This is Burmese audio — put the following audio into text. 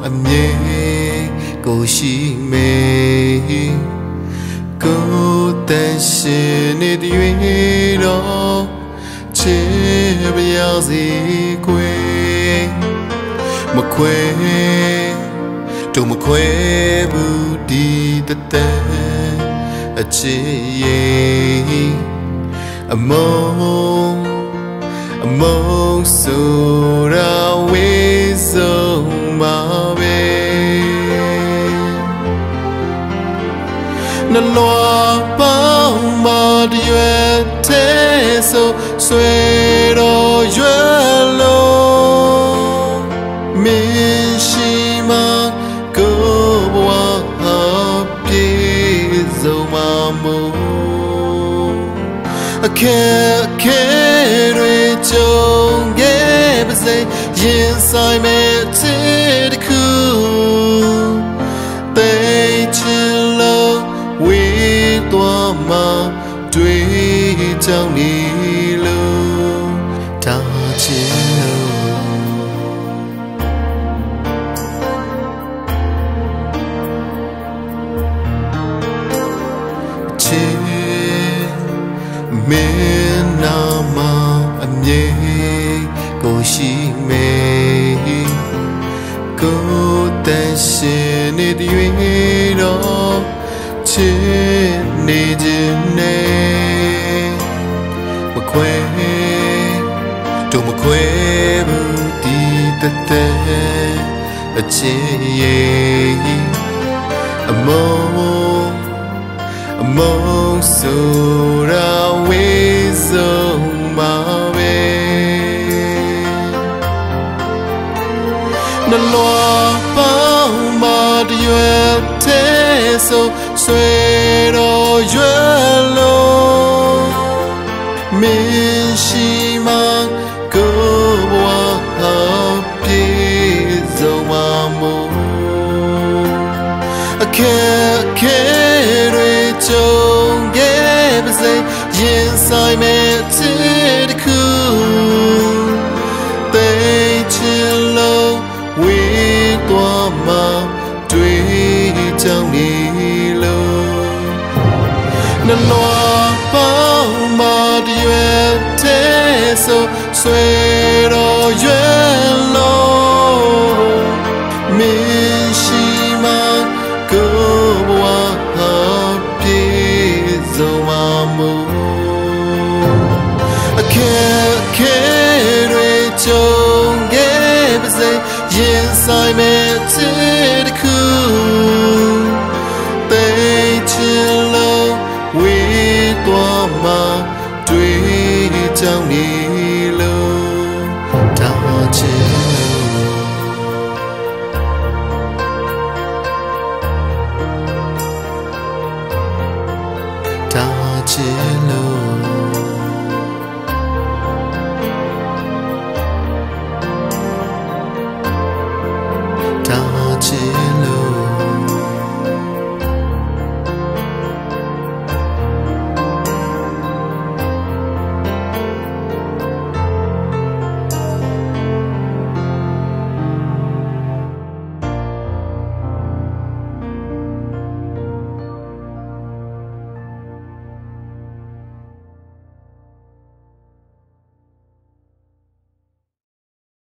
အမြဲကိုရှိမေကိုတန်ရှင်နေတွင်တော့ချစ်ပါရစေကွယ်မခွဲတို့မခွဲဘူးဒီတသက်အချစ်ရဲ့အမုန်းဆိုတာဝေးဆုံးပါပဲနှလွားပေါင်းမတရွယ်တဲ့ဆိုဆွေတော်ရွယ်လို့မင်းရှိမှကိုဘဝပြေဆုံးမမို့အခက်ခဲတွေကြုံခဲ့ပါစေရင်ဆိုင်မဲ့ချစ်တစ်ခုသိချင်လို့ဝေးသွားမှတွေ့ကြောင်းနေလို့တာချင်လို့ချစ်မင်းနာမအမြဲကိုရှိမေကိုတန်ရှင်နေတွင်တော့ချစ်နေခြင်းနဲ့မခွဲတို့မခွဲဘူးဒီတသက်အချစ်ရဲ့အမုန်းဆိုတာဝေးဆုံးပါပဲနှလွားပေါင်းမတရွယ်တဲ့ဆိုဆွေတော်ရွယ်လို့မင်းရှိမှကိုဘဝပြေဆုံးမမို့အခက်ခဲတွေကြုံခဲ့ပါစေရင်ဆိုင်မဲ့ချစ်တစ်ခုသိချင်လို့ဝေးသွားမှတွေ့ကြောင်းနေလို့နှလွားပေါင်းမတရွယ်တဲ့ဆိုဆွေတော်ရွယ်လို့မင်းရှိမှကိုဘဝပြေဆုံးမမို့အခက်ခဲတွေကြုံခဲ့ပါစေရင်ဆိုင်မဲ့ချစ်တစ်ခုသိချင်လို့ဝေးသွားမှတွေ့ကြောင်းနေလို့တာချင်တာချင်